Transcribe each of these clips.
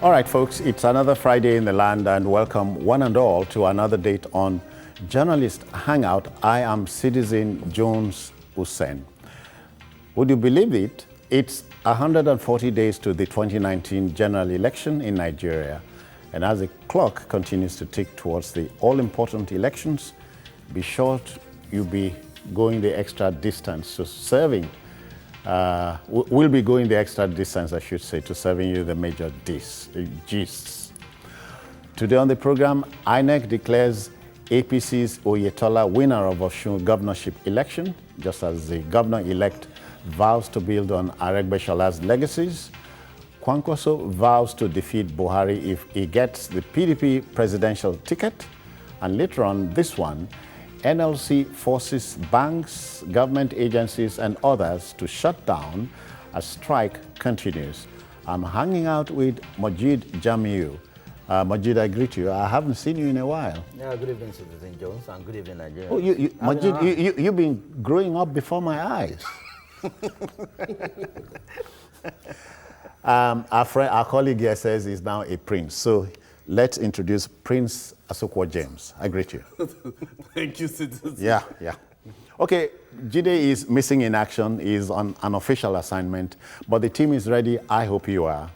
All right, folks, it's another Friday in the land, and welcome one and all to another date on Journalist Hangout. I am Citizen Jones Osun. Would you believe it? It's 140 days to the 2019 general election in Nigeria. And as the clock continues to tick towards the all-important elections, be sure you'll be going the extra distance to serving. We'll be going the extra distance, I should say, to serving you the major gists. Today on the program, INEC declares APC's Oyetola winner of Osun governorship election, just as the governor-elect vows to build on Aregbesolah's legacies. Kwankwaso vows to defeat Buhari if he gets the PDP presidential ticket. And later on this one, NLC forces banks, government agencies, and others to shut down as strike continues. I'm hanging out with Majid Jamiu. Majid, I greet you. I haven't seen you in a while. Yeah, good evening, Citizen Jones, and good evening, Nigeria. Oh, Majid, you've been growing up before my eyes. Our colleague here says he's now a prince. So let's introduce Prince Asokwo James. I greet you. Thank you, Citizen. Yeah. Okay, Jide is missing in action. He's on an official assignment, but the team is ready. I hope you are.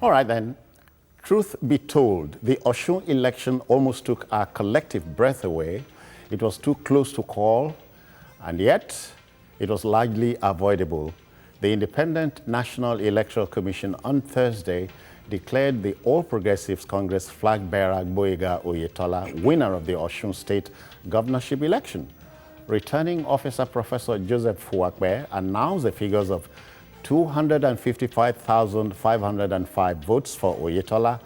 All right then. Truth be told, the Osun election almost took our collective breath away. It was too close to call, and yet it was largely avoidable. The Independent National Electoral Commission on Thursday declared the All Progressives Congress flag bearer Gboyega Oyetola winner of the Osun State governorship election. Returning officer Professor Joseph Fuakbe announced the figures of 255,505 votes for Oyetola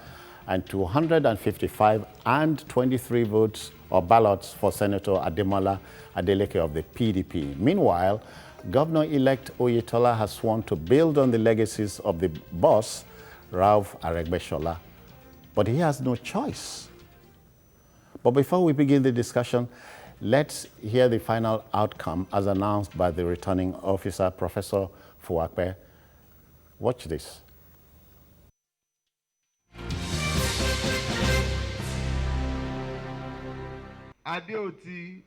and 255,023 votes or ballots for Senator Ademola Adeleke of the PDP. Meanwhile, Governor-elect Oyetola has sworn to build on the legacies of the boss, Ralph Aregbesola, but he has no choice. But before we begin the discussion, let's hear the final outcome as announced by the returning officer, Professor Fuakbe. Watch this. Adeoti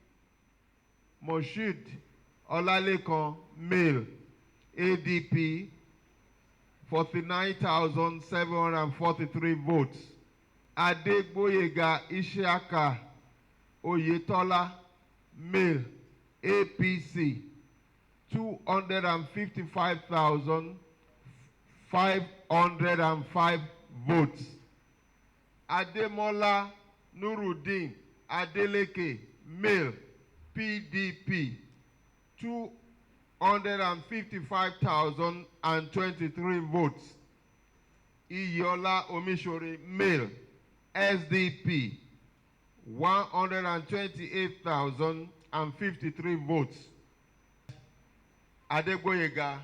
Moshood Olalekan male ADP 49,743 votes. Gboyega Oyetola male APC 255,505 votes. Ademola Nuruddin Adeleke male PDP 255,023 votes. Iyola Omishore male SDP 128,053 votes. Adegboyega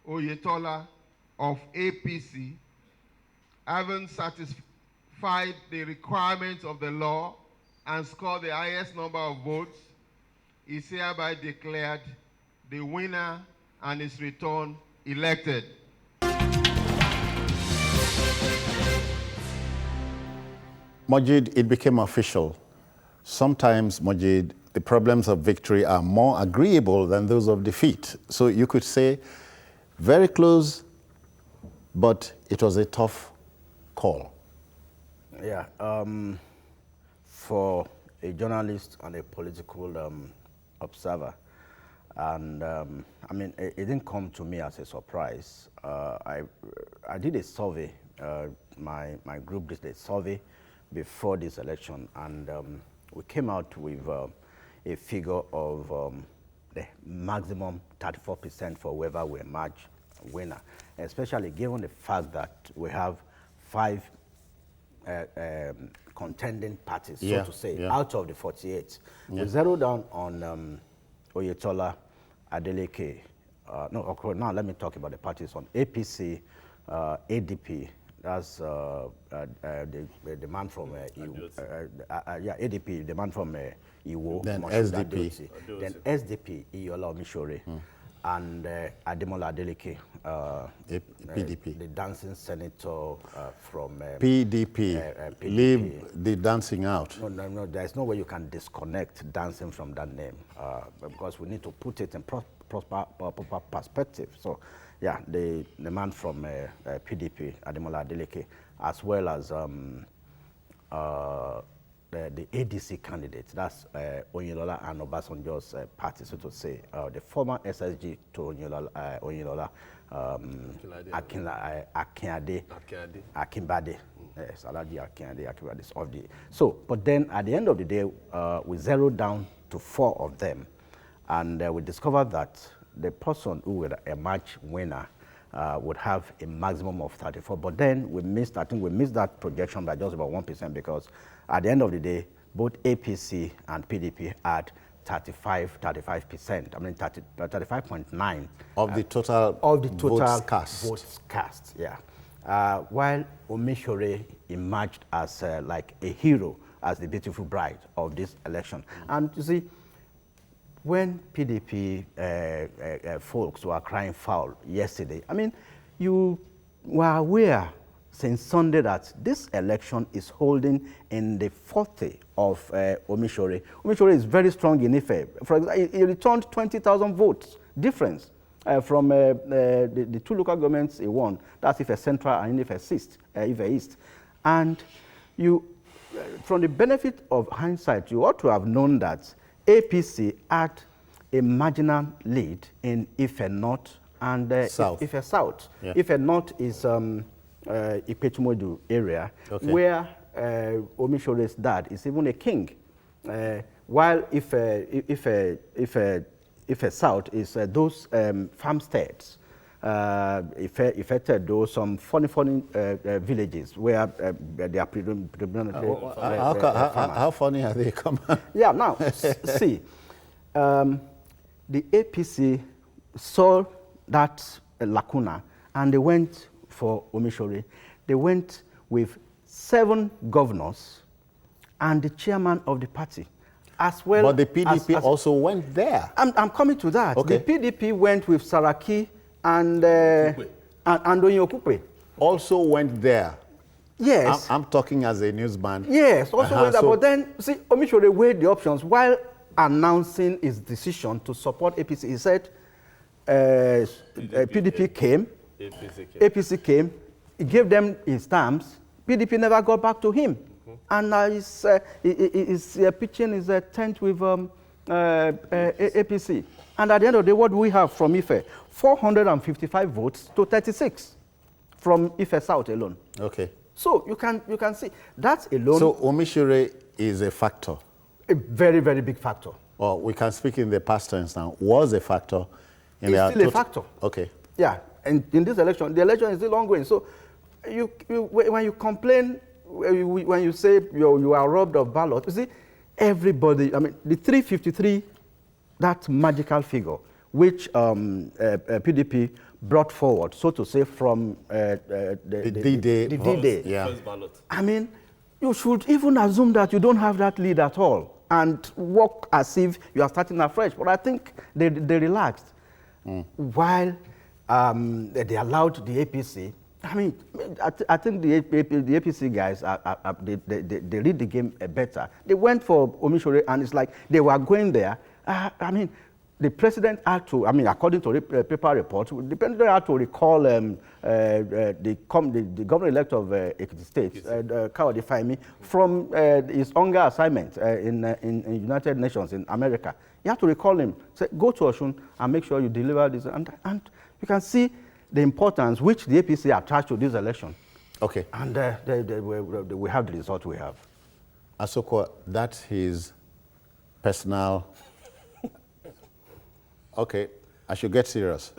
Oyetola of APC, having satisfied the requirements of the law and scored the highest number of votes, is hereby declared the winner and is returned elected. Majid, it became official. Sometimes, Majid, the problems of victory are more agreeable than those of defeat. So you could say, very close, but it was a tough call. Yeah, for a journalist and a political observer, and I mean, it didn't come to me as a surprise. I did a survey, my group did a survey before this election, and we came out with a figure of the maximum 34% for whoever will emerge winner, especially given the fact that we have 5 contending parties, so to say, out of the 48. We zeroed down on Oyetola, Adeleke. Now let me talk about the parties on APC, ADP, That's the man from ADP, the man from Iwo. Then Moshood SDP. Adeoti. Then SDP, Iyola Omishore. And Ademola Adeleke, PDP. the dancing senator from PDP. PDP. Leave the dancing out. No, there's no way you can disconnect dancing from that name because we need to put it in proper perspective. So, yeah, the man from PDP, Ademola Adeleke, as well as the ADC candidate, that's Oyetola and Obasanjo's party, so to say, the former SSG to Oyetola, Akinbade, yes, Alaji Akinbade of the. So, but then at the end of the day, we zeroed down to 4 of them, and we discovered that the person who would emerge winner would have a maximum of 34. But then we missed, I think we missed that projection by just about 1% because at the end of the day, both APC and PDP had 35%. I mean, 35.9 of the total votes cast. Votes cast, yeah. While Omishore emerged as like a hero, as the beautiful bride of this election. And you see, when PDP folks were crying foul yesterday, I mean, you were aware since Sunday that this election is holding in the forte of Omishore. Omishore is very strong in Ife. For example, he returned 20,000 votes difference from the 2 local governments he won. That's Ife Central and Ife East. And you, from the benefit of hindsight, you ought to have known that APC had a marginal lead in Ife North and South. Ife South. Yeah. Ife North is Ipetumodu area, okay, where Omishore's dad is even a king, while Ife South is those farmsteads. Affected those some funny villages where they are predominantly how funny are they? Come on. Yeah, now, see, the APC saw that lacuna and they went for Omishore. They went with 7 governors and the chairman of the party, as well. But the PDP also went there. I'm coming to that. Okay. The PDP went with Saraki and Onyokupe. Also went there. Yes. I'm talking as a newsman. Yes, also went there. So But then, see, Omishore weighed the options while announcing his decision to support APC. He said PDP came, APC came, he gave them his terms, PDP never got back to him. And he's pitching his tent with APC. And at the end of the day, what do we have from Ife? 455 votes to 36 from Ife South alone. okay. So you can see that alone. So Omishore is a factor. A very, very big factor. Or we can speak in the past tense now. Was a factor. In It's still a factor. Okay. Yeah, and in this election, the election is still ongoing. So when you complain, when you say you are robbed of ballot, you see, everybody, I mean, the 353, that magical figure, which PDP brought forward, so to say, from the D-Day. Yeah. First ballot. I mean, you should even assume that you don't have that lead at all and work as if you are starting afresh. But I think they relaxed. While they allowed the APC, I mean, I think the APC guys, they read the game better. They went for Omishore, and it's like they were going there. I mean, the president had to, I mean, according to the paper report, the president had to recall the governor-elect of Ekiti State, Kawade Fahimi, from his hunger assignment in United Nations in America. You have to recall him, say, go to Osun and make sure you deliver this. And you can see the importance which the APC attached to this election. Okay. And we have the result we have. Asoko, that's his personal... Okay, I should get serious.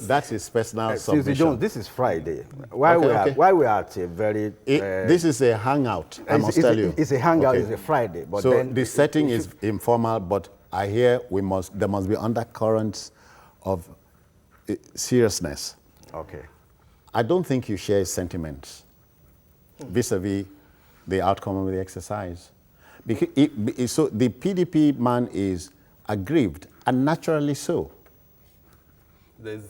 That's his personal submission. Jones, this is Friday. Why we are at a very... this is a hangout, I must tell you. It's a hangout, Okay. it's a Friday. But So then the setting is informal, but I hear there must be undercurrents of seriousness. Okay. I don't think you share his sentiments vis-a-vis the outcome of the exercise. Because so the PDP man is aggrieved, and naturally so. There's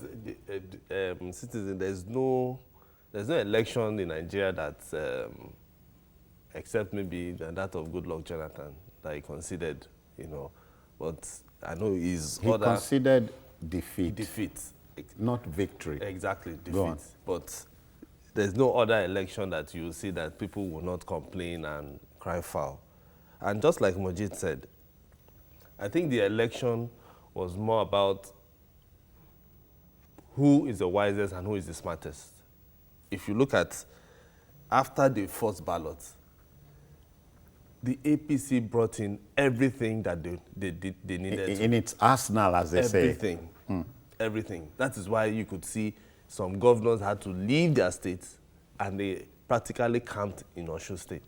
citizen. There's no election in Nigeria that, except maybe that of Goodluck Jonathan, that he considered, But I know he considered defeat. Defeat. Not victory. Exactly, defeat. But there's no other election that you will see that people will not complain and cry foul. And just like Mojid said, I think the election was more about who is the wisest and who is the smartest. If you look at after the first ballot, the APC brought in everything that they needed. In its arsenal, as they say. Everything. Everything. That is why you could see some governors had to leave their states and they practically camped in Osun State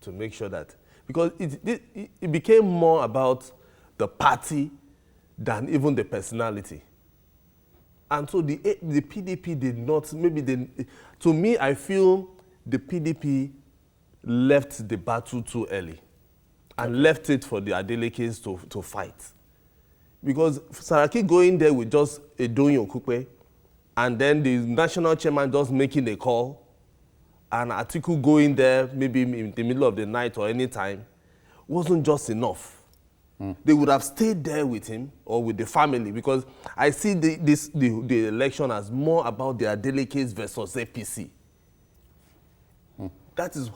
to make sure that, because it became more about the party than even the personality. And so the PDP did not, to me, I feel the PDP left the battle too early and left it for the Adelekes to fight. Because Saraki going there with just a Edonyo Okupe, and then the national chairman just making a call, and Atiku going there maybe in the middle of the night or any time, wasn't just enough. They would have stayed there with him or with the family, because I see the election as more about the Adelekes versus APC. That is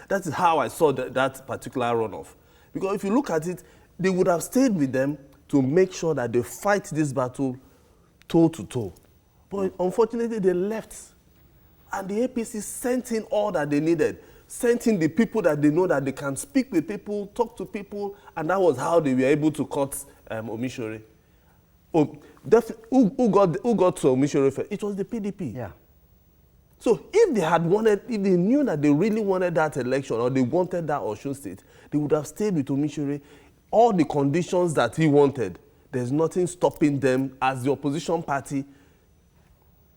that is how I saw that particular runoff. Because if you look at it, they would have stayed with them to make sure that they fight this battle toe to toe. But unfortunately, they left. And the APC sent in all that they needed, sent in the people that they know that they can speak with people, talk to people, and that was how they were able to cut Omishore. Who got to Omishore first? It was the PDP. Yeah. So if they knew that they really wanted that election or they wanted that Osun State, they would have stayed with Omishore. All the conditions that he wanted, there's nothing stopping them as the opposition party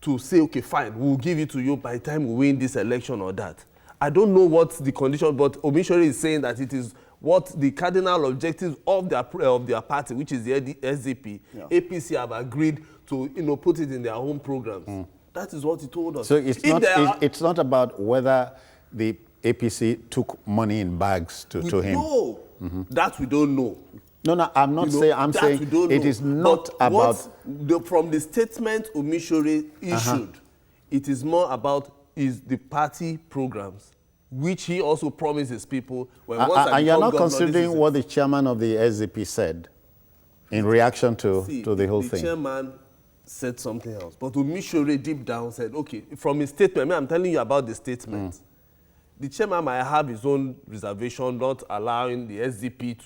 to say, okay, fine, we'll give it to you by the time we win this election or that. I don't know what the condition, but Omishore is saying that it is what the cardinal objectives of their party, which is the SDP, APC have agreed to put it in their own programs. That is what he told us. So it's not about whether the APC took money in bags to him. No, that we don't know. No, I'm not saying. I'm saying it is not about. From the statement Omishore issued, it is more about the party programs, which he also promises people. And you're not considering what the chairman of the SDP said in reaction to the whole thing. The chairman said something else, but Omishore deep down said, okay, from his statement, I'm telling you about the statement. The chairman might have his own reservation, not allowing the SDP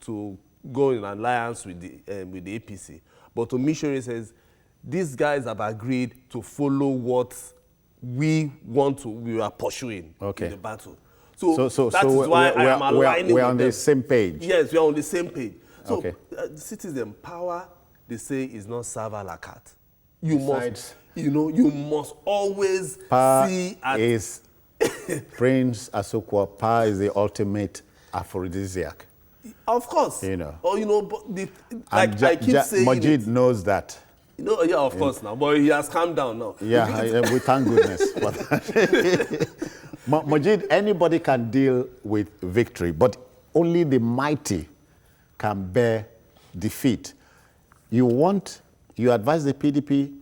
to go in alliance with the APC. But Omishore says, these guys have agreed to follow what we are pursuing in the battle. So that is why I am aligning we're on the same page. Yes, we are on the same page. So citizen power, they say, is not serve a la carte. You must always see at Prince Asokwa, power is the ultimate aphrodisiac. Of course. But I keep saying Majid knows that. Of course now, but he has calmed down now. Yeah, we thank goodness for that. Majid, anybody can deal with victory, but only the mighty can bear defeat. You advise the PDP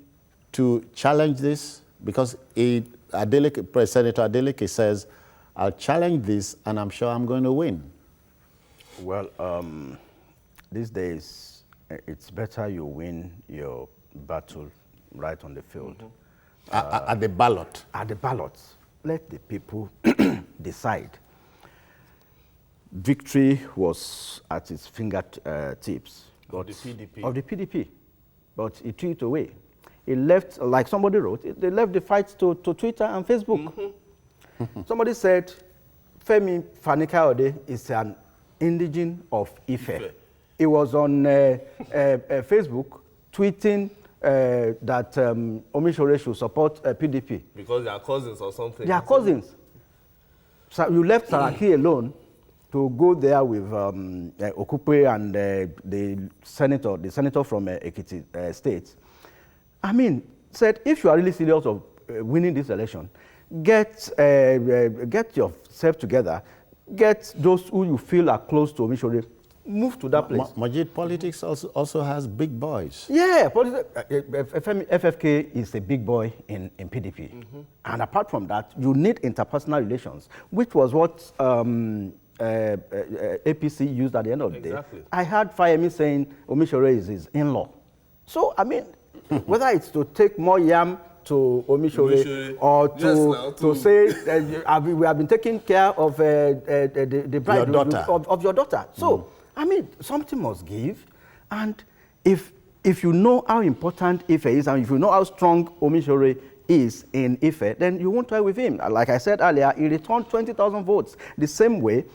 to challenge this, because Senator Adeleke says, I'll challenge this and I'm sure I'm going to win. Well, these days, it's better you win your battle right on the field. At the ballot. At the ballot. Let the people decide. Victory was at its fingertips. Of the PDP. Of the PDP. But he threw it away. He left, like somebody wrote, they left the fight to Twitter and Facebook. Somebody said, Femi Fani-Kayode is an indigene of Ife. He was on Facebook tweeting that Omishore should support PDP. Because they are cousins or something. They are cousins. So you left Saraki alone to go there with Okupe and the senator from Ekiti State. I mean, said if you are really serious of winning this election, get yourself together, get those who you feel are close to Omishore, move to that place. Majid, politics also has big boys. Yeah, FFK is a big boy in PDP. Mm-hmm. And apart from that, you need interpersonal relations, which was what APC used at the end of the day. I heard Fayemi saying Omishore is his in-law. So, I mean, whether it's to take more yam to Omishore or to say we have been taking care of the bride of your daughter. So, I mean, something must give. And if you know how important Ife is, and if you know how strong Omishore is in Ife, then you won't toy with him. Like I said earlier, he returned 20,000 votes. The same way,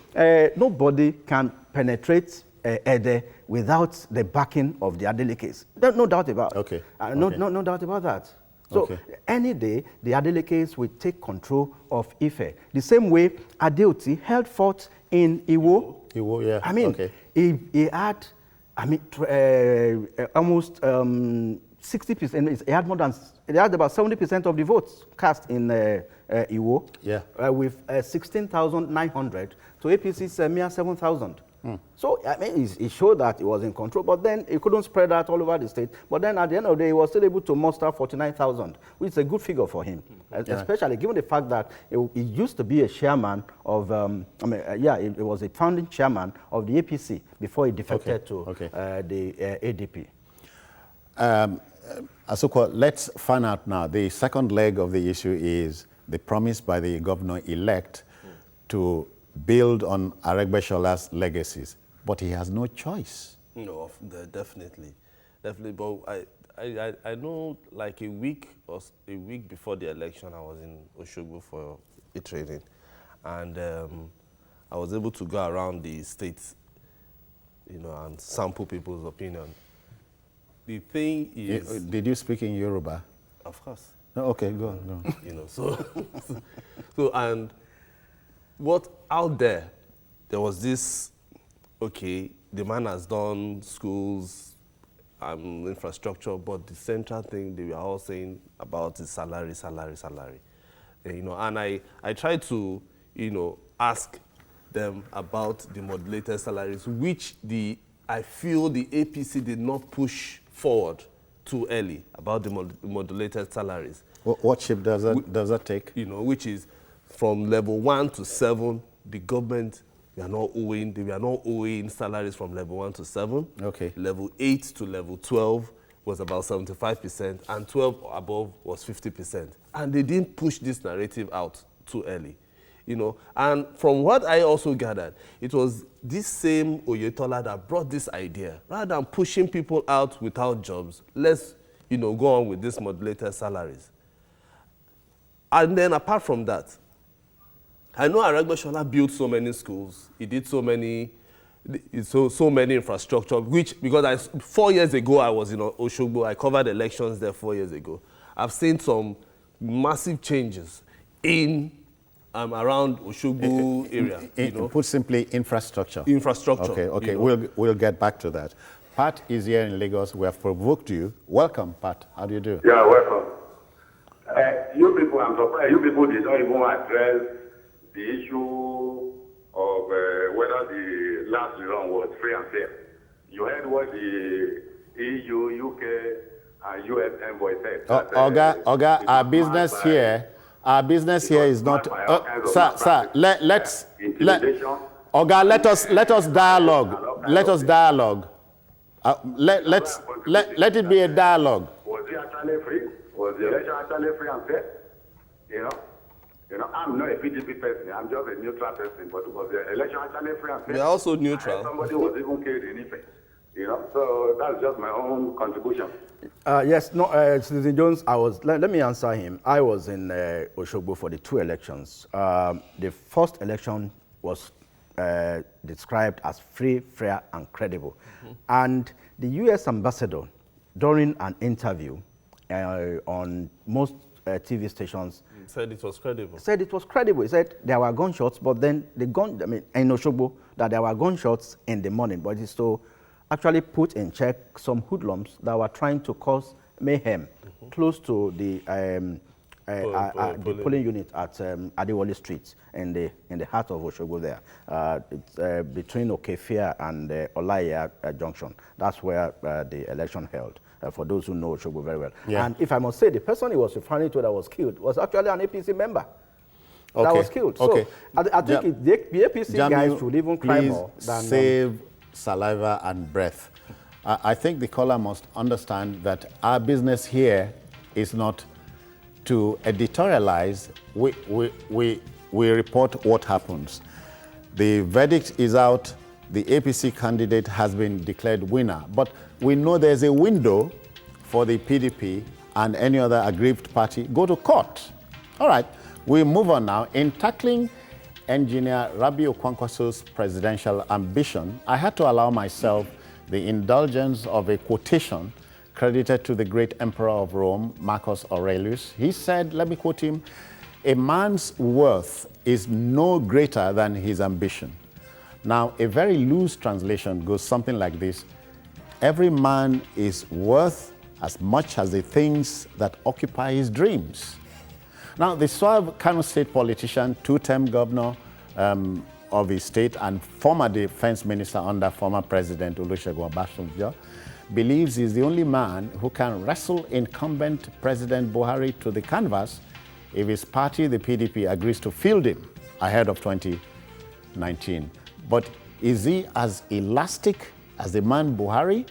nobody can penetrate Ede without the backing of the Adelekes. No doubt about it. No doubt about that. So any day, the Adelekes will take control of Ife. The same way Adeoti held forth in Iwo. Yeah. I mean, he had, almost 60%. He had more than, he had about 70% of the votes cast in Iwo. Yeah. With 16,900 to APC's mere 7,000. So, I mean, he showed that he was in control, but then he couldn't spread that all over the state. But then at the end of the day, he was still able to muster 49,000, which is a good figure for him, especially given the fact that he used to be a chairman of, he was a founding chairman of the APC before he defected to the ADP. Asukwa, let's find out now. The second leg of the issue is the promise by the governor-elect to build on Aregbesol's legacies, but he has no choice. No, definitely. But I know, like a week before the election, I was in Osogbo for a training, and I was able to go around the states, and sample people's opinion. The thing is, did you speak in Yoruba? Of course. No, okay, go on. So and what out there was this, the man has done schools and infrastructure, but the central thing they were all saying about is salary. And I tried to, ask them about the modulated salaries, which I feel the APC did not push forward too early about the modulated salaries. What shape does that take? Which is from level 1 to 7, the government they were not owing salaries from level 1 to 7. Okay. Level 8 to level 12 was about 75%, and 12 above was 50%. And they didn't push this narrative out too early. And from what I also gathered, it was this same Oyetola that brought this idea. Rather than pushing people out without jobs, let's, go on with this modulated salaries. And then apart from that, I know Aregbesola built so many schools. He did so many infrastructure, because 4 years ago I was in Osogbo. I covered elections there 4 years ago. I've seen some massive changes in around Osogbo area. Put simply, infrastructure. Infrastructure. Okay. We'll get back to that. Pat is here in Lagos. We have provoked you. Welcome, Pat. How do you do? Yeah, welcome. You people, I'm surprised. You people did not even address the issue of whether the last run was free and fair. You heard what the EU, UK, and US envoy said. Oga, our business here is not. Sir, let's let us dialogue. Let us dialogue. Let it be a dialogue. Was it actually free? Was the election actually free and fair? I'm not a PDP person. I'm just a neutral person. But was the election actually free and fair? We're also neutral. Somebody was even killed in Ife. So that's just my own contribution. Yes, no, Citizen Jones, let me answer him. I was in Osogbo for the 2 elections. The first election was described as free, fair, and credible. And the U.S. ambassador during an interview on most TV stations, said it was credible. Said it was credible. He said there were gunshots, but then in Oshogbo, that there were gunshots in the morning, but it's to actually put in check some hoodlums that were trying to cause mayhem close to the polling unit at Adewale Street in the heart of Oshogbo there. It's between Okefia and Olaya Junction. That's where the election held. For those who know Oshogbo very well. Yeah. And if I must say, the person he was referring to that was killed was actually an APC member. That was killed. Okay. So I think the APC guys should even cry more than save saliva and breath. I think the caller must understand that our business here is not to editorialize. We report what happens. The verdict is out. The APC candidate has been declared winner. But we know there's a window for the PDP and any other aggrieved party. Go to court. All right, we move on now. In tackling engineer Rabiu Kwankwaso's presidential ambition, I had to allow myself the indulgence of a quotation credited to the great emperor of Rome, Marcus Aurelius. He said, let me quote him, "A man's worth is no greater than his ambition." Now, a very loose translation goes something like this: every man is worth as much as the things that occupy his dreams. Now, the suave Kano State politician, two-term governor of his state and former defense minister under former President Olusegun Obasanjo, believes he's the only man who can wrestle incumbent President Buhari to the canvas if his party, the PDP, agrees to field him ahead of 2019. But is he as elastic as the man Buhari,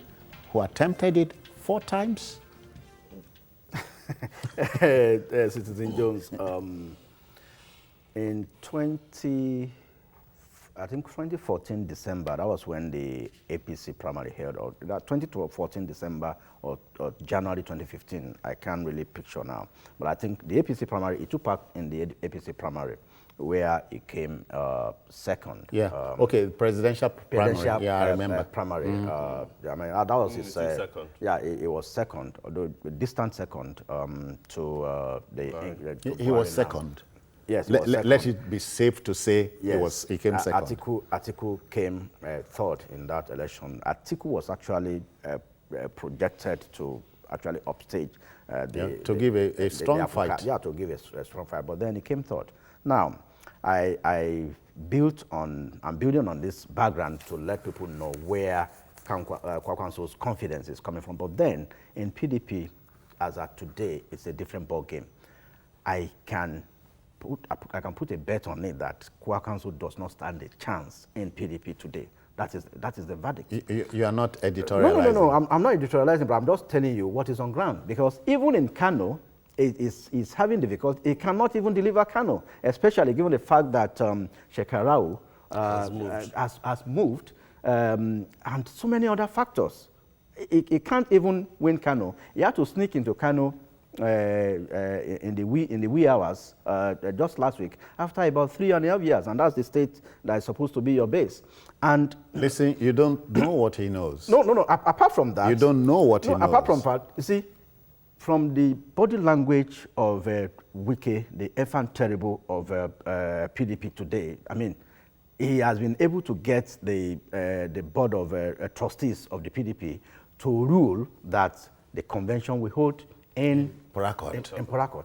who attempted it 4 times? Citizen Jones, in 2014 December, that was when the APC primary held, or that 2014 December or January 2015, I can't really picture now. But I think the APC primary, it took part in the APC primary, where it came second. Yeah. Okay. Presidential primary. Yeah, I remember. Primary. I mean, that was his. Second. Yeah, it was second, although a distant second to the. He was second. Yes. Let it be safe to say he came second. Atiku came third in that election. Atiku was actually projected to actually upstage to give a strong fight. Yeah, to give a strong fight. But then he came third. Now, I'm building on this background to let people know where Kwankwaso's confidence is coming from. But then, in PDP, as of today, it's a different ball game. I can put a bet on it that Kwankwaso does not stand a chance in PDP today. That is the verdict. You are not editorializing. No. I'm not editorializing, but I'm just telling you what is on ground. Because even in Kano, is having difficulty. It cannot even deliver Kano, especially given the fact that Shekarau has moved and so many other factors. It can't even win Kano. He had to sneak into Kano in the wee hours just last week after about 3.5 years, and that's the state that is supposed to be your base. And listen, you don't know what he knows. No. Apart from that, you don't know what he knows. Apart from that, you see, from the body language of Wike, the effing terrible of PDP today, I mean, he has been able to get the board of trustees of the PDP to rule that the convention will hold in Porakot,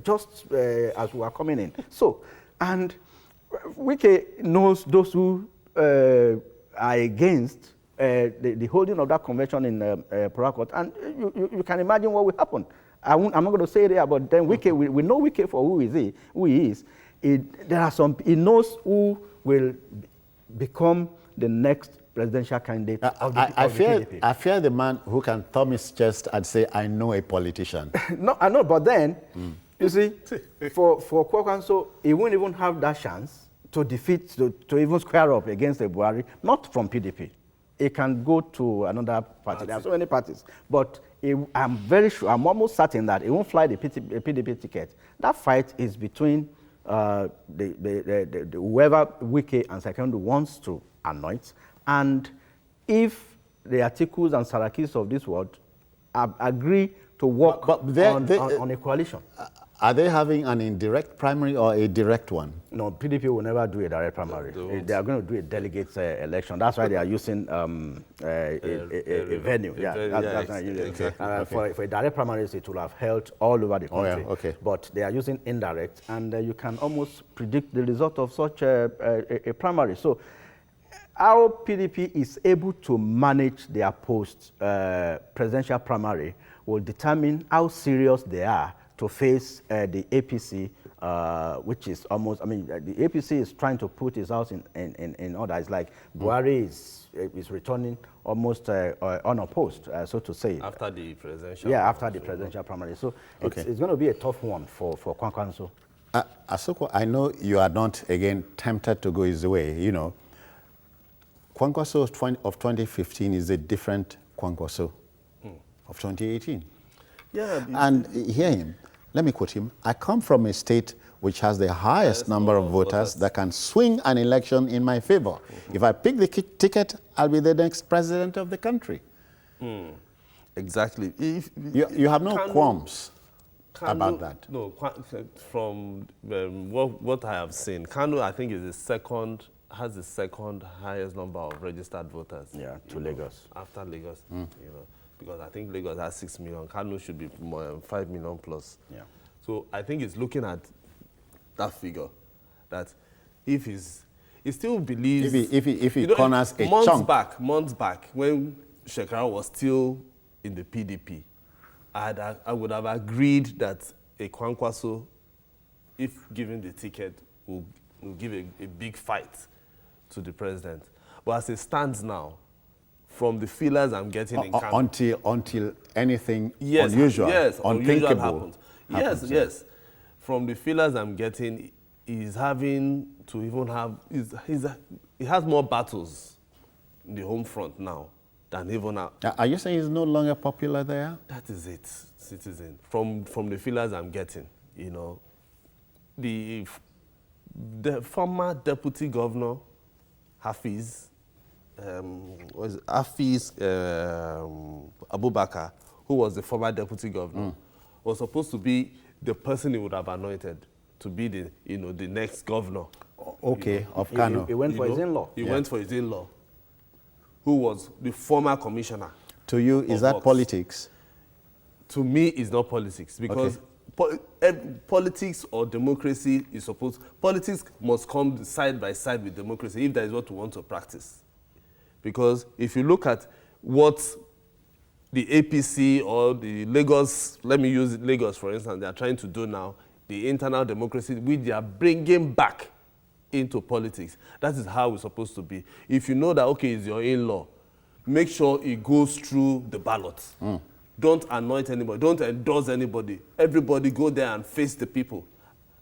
just as we are coming in. So, and Wike knows those who are against the holding of that convention in Porakot, and you can imagine what will happen. I'm not going to say it here, but then Wike, we know Wike for who he is. He knows who will become the next presidential candidate of the PDP. I fear the man who can thumb his chest and say, I know a politician. No, I know, but then, you see, for Kwankwaso, he won't even have that chance to defeat, to even square up against the Buhari, not from PDP. He can go to another party. There are so many parties. But I'm very sure, I'm almost certain that he won't fly the PDP ticket. That fight is between whoever Wike and Secondu wants to anoint. And if the Atikus and Sarakis of this world agree to work But on a coalition. Are they having an indirect primary or a direct one? No, PDP will never do a direct primary. They are going to do a delegate election. That's why they are using a venue. For a direct primary, it will have held all over the country. But they are using indirect, and you can almost predict the result of such a primary. So how PDP is able to manage their post-presidential primary will determine how serious they are to face the APC, which is almost, I mean, the APC is trying to put his house in order. It's like Buhari is returning almost unopposed, so to say. After the presidential. Yeah, after the presidential primary. So it's going to be a tough one for Kwankwaso. Asoko, I know you are not, again, tempted to go his way, you know. Kwankwaso of 2015 is a different Kwankwaso of 2018. Yeah. And hear him. Let me quote him. I come from a state which has the highest number of voters that can swing an election in my favor. If I pick the ticket, I'll be the next president of the country. Exactly. You have no qualms about that. No, from what I have seen, Kano, I think, has the second highest number of registered voters. Yeah, to Lagos. After Lagos, you know. Because I think Lagos has 6 million. Kano should be more, 5 million plus. Yeah. So I think it's looking at that figure, that if he still believes... If he corners a chunk. Months back, when Shekara was still in the PDP, I would have agreed that a Kwankwaso, if given the ticket, will give a big fight to the president. But as it stands now, from the feelers I'm getting in Kano. Until anything unusual, unthinkable happens. Yes. From the feelers I'm getting, he's having to even have, he has more battles in the home front now than even now. Are you saying he's no longer popular there? That is it, citizen. From the feelers I'm getting, you know, the former deputy governor, Hafiz Abubakar, who was the former deputy governor, was supposed to be the person he would have anointed to be the next governor. Of Kano. He went for his in-law. He went for his in-law, who was the former commissioner. To you, is that politics? To me, it's not politics, because politics or democracy is politics must come side by side with democracy if that is what we want to practice. Because if you look at what the APC or the Lagos, let me use Lagos for instance, they are trying to do now, the internal democracy, which they are bringing back into politics. That is how it's supposed to be. If you know that, okay, it's your in-law, make sure it goes through the ballot. Don't anoint anybody, don't endorse anybody. Everybody go there and face the people.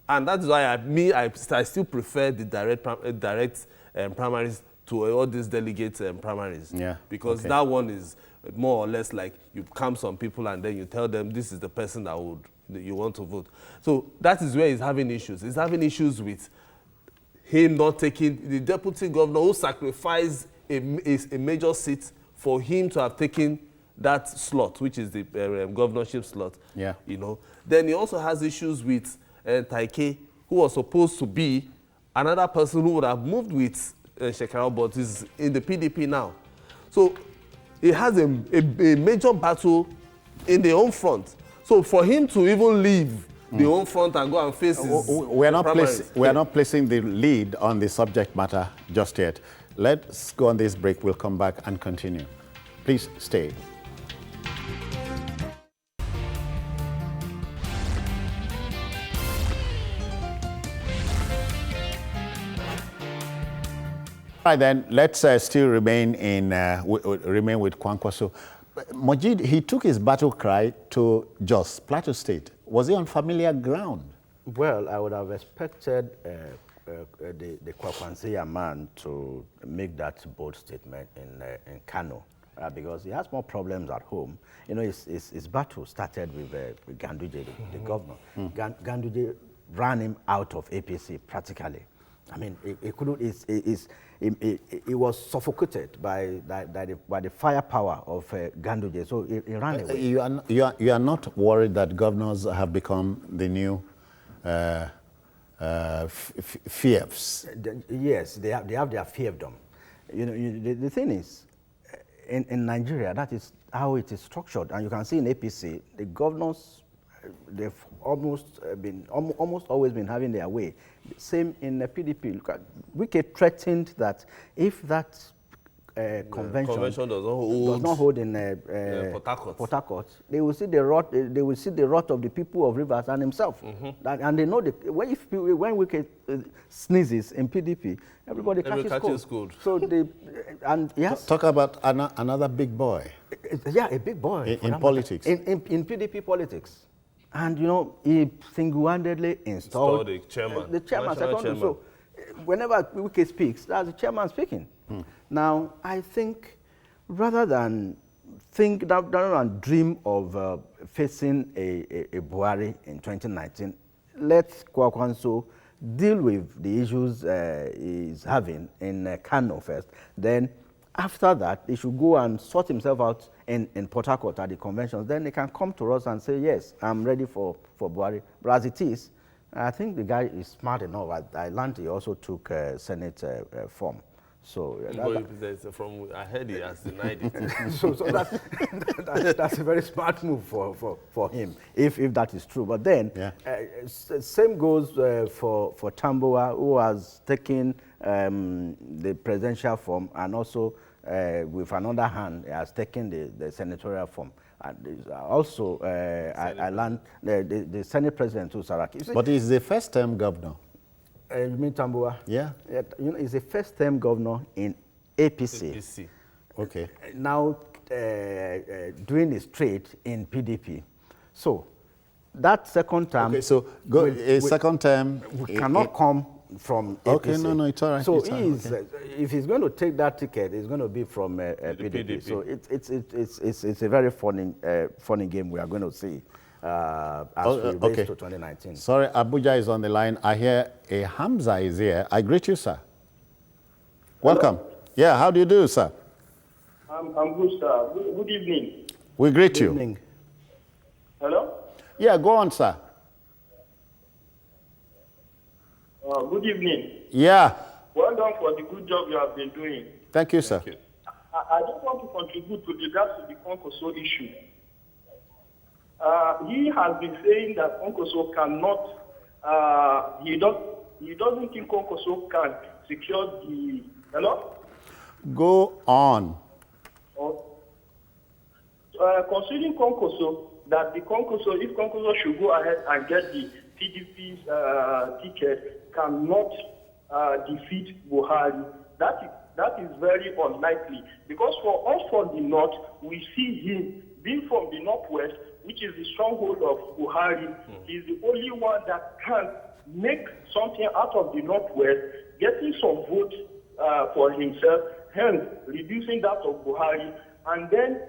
And that's why I still prefer the direct primaries to all these delegates primaries. Yeah. Because that one is more or less like you come some people and then you tell them this is the person that you want to vote. So that is where he's having issues. He's having issues with him not taking the deputy governor who sacrificed a major seat for him to have taken that slot, which is the governorship slot. Yeah. You know. Then he also has issues with Taike, who was supposed to be another person who would have moved with Shekara, but is in the PDP now. So he has a major battle in the home front. So for him to even leave the home front and go and face his we're not placing the lead on the subject matter just yet. Let's go on this break. We'll come back and continue. Please stay. Right then, let's still remain with Kwankwaso. Majid, he took his battle cry to Jos, Plateau State. Was he on familiar ground? Well, I would have expected the Kwankwaso man to make that bold statement in Kano, because he has more problems at home. You know, his battle started with Ganduje, the governor. Ganduje ran him out of APC practically. I mean, it couldn't. It was suffocated by the firepower of Ganduje, so it ran away. You are not worried that governors have become the new fiefs? Yes, they have their fiefdom. You know, the thing is, in Nigeria, that is how it is structured, and you can see in APC, the governors, they've almost always been having their way. Same in the PDP. Look at Wike threatened that if that convention does not hold in Port Harcourt, they will see the rot. They will see the rot of the people of Rivers and himself. And they know when Wike sneezes in PDP, everybody catches cold. So they yes. Talk about another big boy. Yeah, a big boy in politics. In PDP politics. And, you know, he single-handedly installed the chairman. The chairman, secondary. So whenever Wike speaks, that's the chairman speaking. Now, I think rather than dream of facing a Buhari in 2019, let Kwankwaso deal with the issues he's having in Kano first. Then, after that, he should go and sort himself out in Port Harcourt at the conventions. Then they can come to us and say, yes, I'm ready for Buhari. But as it is, I think the guy is smart enough. I learned he also took Senate form. So I heard he has denied it. so that's a very smart move for him, if that is true. But then, same goes for Tambuwal, who has taken the presidential form, and also with another hand has taken the senatorial form. And also, I learned the Senate president too, Saraki. But he's the first-term governor. You mean Tambuwal? Yeah. You know, he's a first-term governor in APC. Okay. Now doing his trade in PDP. So that second term. Okay, so second term cannot come from APC. Okay, no, it's all right. So if he's going to take that ticket, it's going to be from PDP. So it's a very funny game we are going to see. As we race to 2019. Sorry, Abuja is on the line. I hear a Hamza is here. I greet you, sir. Welcome. Hello? Yeah, how do you do, sir? I'm good, sir. Good evening. We greet you. Good evening. Hello? Yeah, go on, sir. Good evening. Yeah. Well done for the good job you have been doing. Thank you, sir. Thank you. I just want to contribute to regards to the Kwankwaso issue. He has been saying that Kwankwaso cannot, he doesn't think Kwankwaso can secure the, hello? Go on. Considering Kwankwaso, that the Kwankwaso, if Kwankwaso should go ahead and get the PDP's ticket, cannot defeat Buhari, that is very unlikely. Because for us from the north, we see him being from the northwest, which is the stronghold of Buhari. He's the only one that can make something out of the northwest, getting some votes for himself, hence reducing that of Buhari, and then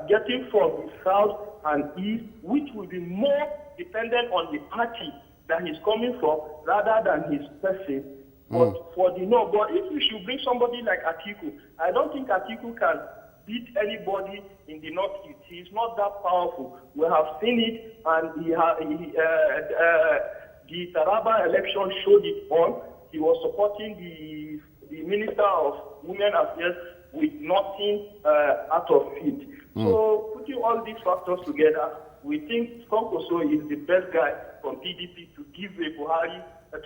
getting from the south and east, which will be more dependent on the party that he's coming from rather than his person. But for the north, but if we should bring somebody like Atiku, I don't think Atiku can beat anybody in the northeast. He's not that powerful. We have seen it, and the Taraba election showed it all. He was supporting the Minister of Women Affairs with nothing out of it. So putting all these factors together, we think Kwankwaso is the best guy from PDP to give Buhari a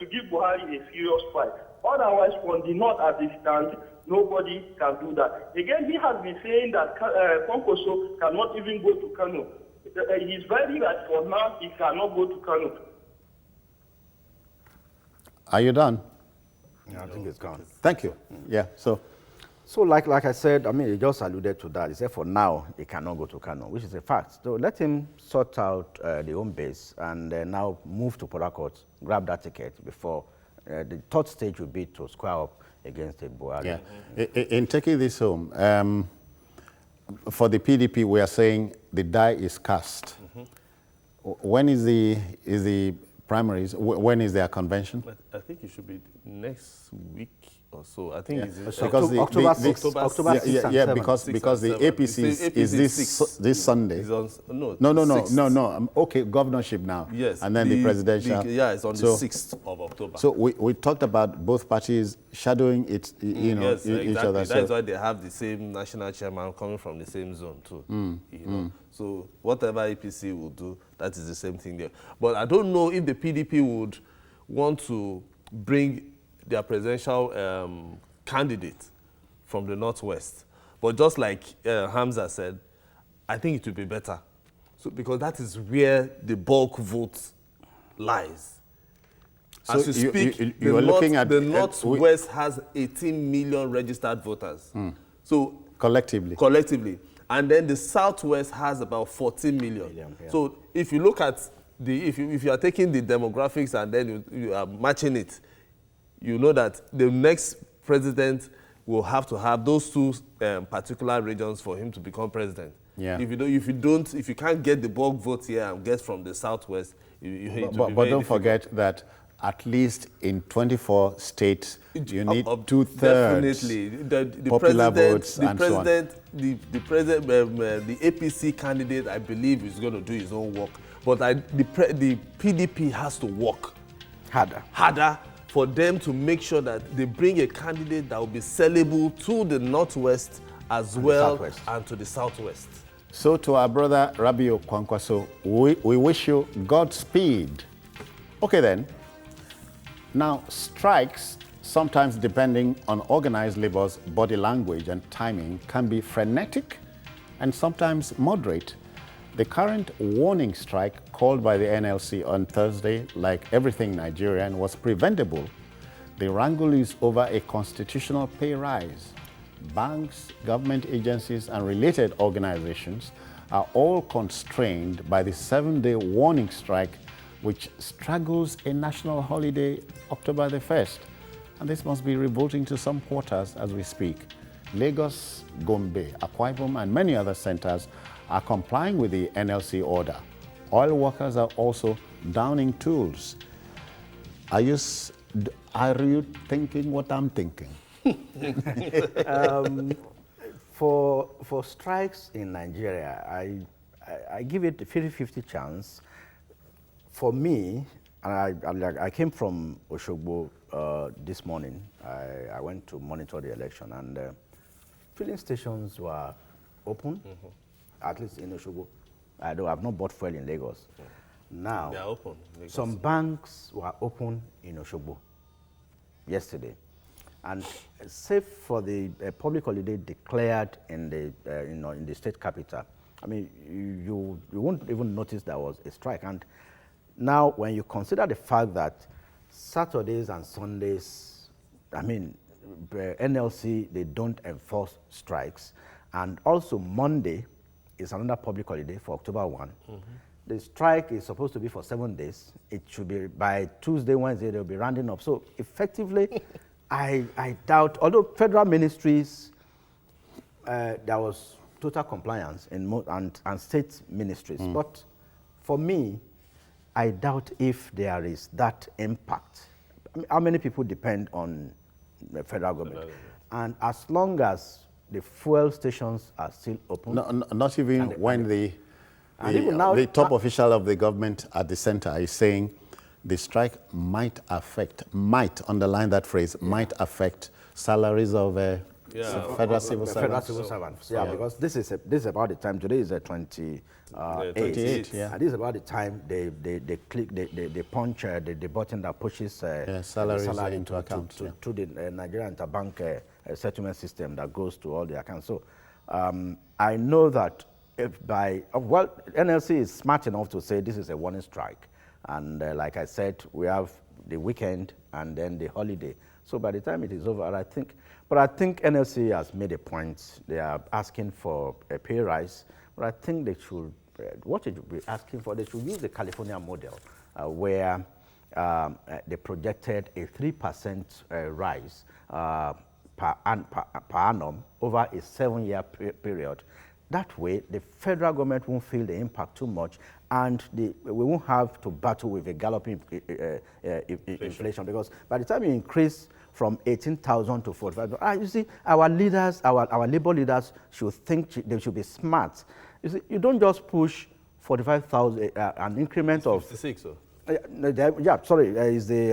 serious fight. Otherwise, from the north as it stands, nobody can do that. Again, he has been saying that Kwankwaso cannot even go to Kano. He's very right for now, he cannot go to Kano. Are you done? Yeah, I think it's gone. Thank you. Yeah, So like I said, I mean, he just alluded to that. He said for now, he cannot go to Kano, which is a fact. So let him sort out the home base and now move to Port Harcourt, grab that ticket before the third stage would be to square up against the Buhari. yeah. In taking this home, for the PDP, we are saying the die is cast. When is the primaries. When is their convention? But I think it should be next week or so. I think it's Because October 6th. October 6th and 7th. because the APC is this Sunday. It's on, no, No. 6th. Okay, governorship now. Yes. And then the presidential. Yeah, it's on the 6th of October. So we talked about both parties shadowing it, yes, each exactly. other. That's why they have the same national chairman coming from the same zone too. You know? So whatever APC will do, that is the same thing there. But I don't know if the PDP would want to bring their presidential candidate from the Northwest. But just like Hamza said, I think it would be better. So, because that is where the bulk vote lies. So As you speak, you are looking at the Northwest has 18 million registered voters. So collectively. And then the Southwest has about 14 million. Yeah. So if you look at if you are taking the demographics and then you are matching it, you know that the next president will have to have those two particular regions for him to become president. Yeah. If you can't get the bulk vote here and get from the Southwest, but don't forget that at least in 24 states, you need 2/3 definitely the popular president, votes the and president, so on. The president, the APC candidate, I believe, is going to do his own work. But the PDP has to work harder for them to make sure that they bring a candidate that will be sellable to the Northwest as well and to the Southwest. So to our brother Rabio Kwankwaso, we wish you Godspeed. Okay then. Now, strikes, sometimes depending on organized labor's body language and timing, can be frenetic and sometimes moderate. The current warning strike called by the NLC on Thursday, like everything Nigerian, was preventable. The wrangle is over a constitutional pay rise. Banks, government agencies, and related organizations are all constrained by the 7-day warning strike, which straggles a national holiday, October the 1st. And this must be revolting to some quarters as we speak. Lagos, Gombe, Akwa Ibom, and many other centers are complying with the NLC order. Oil workers are also downing tools. Are you thinking what I'm thinking? For strikes in Nigeria, I give it a 50-50 chance. For me, I came from Osogbo this morning. I went to monitor the election, and filling stations were open, at least in Osogbo. I've not bought fuel in Lagos. Now, they are open. Some banks were open in Osogbo yesterday, and save for the public holiday declared in the state capital, I mean, you won't even notice there was a strike. And now, when you consider the fact that Saturdays and Sundays, I mean, NLC, they don't enforce strikes, and also Monday is another public holiday for October 1. The strike is supposed to be for 7 days. It should be by Tuesday, Wednesday, they'll be rounding up. So effectively, I doubt, although federal ministries, there was total compliance and state ministries. But for me, I doubt if there is that impact. I mean, how many people depend on the federal government? And as long as the fuel stations are still open. Not even when the top official of the government at the center is saying the strike might underline that phrase, might affect salaries of federal civil servants. Yeah, because this is about the time. Today is the 28th. And this is about the time they punch the button that pushes salary into account to the Nigerian Interbank settlement system that goes to all the accounts. So I know that NLC is smart enough to say this is a warning strike, and like I said, we have the weekend and then the holiday. So by the time it is over, I think NLC has made a point. They are asking for a pay rise, but I think they should, what they should be asking for, they should use the California model, where they projected a 3% rise per annum over a 7-year period. That way, the federal government won't feel the impact too much, and we won't have to battle with a galloping inflation, because by the time you increase from 18,000 to 45,000, you see, our leaders, our labor leaders should think they should be smart. You see, you don't just push 45,000, an increment of 56, yeah, sorry, is the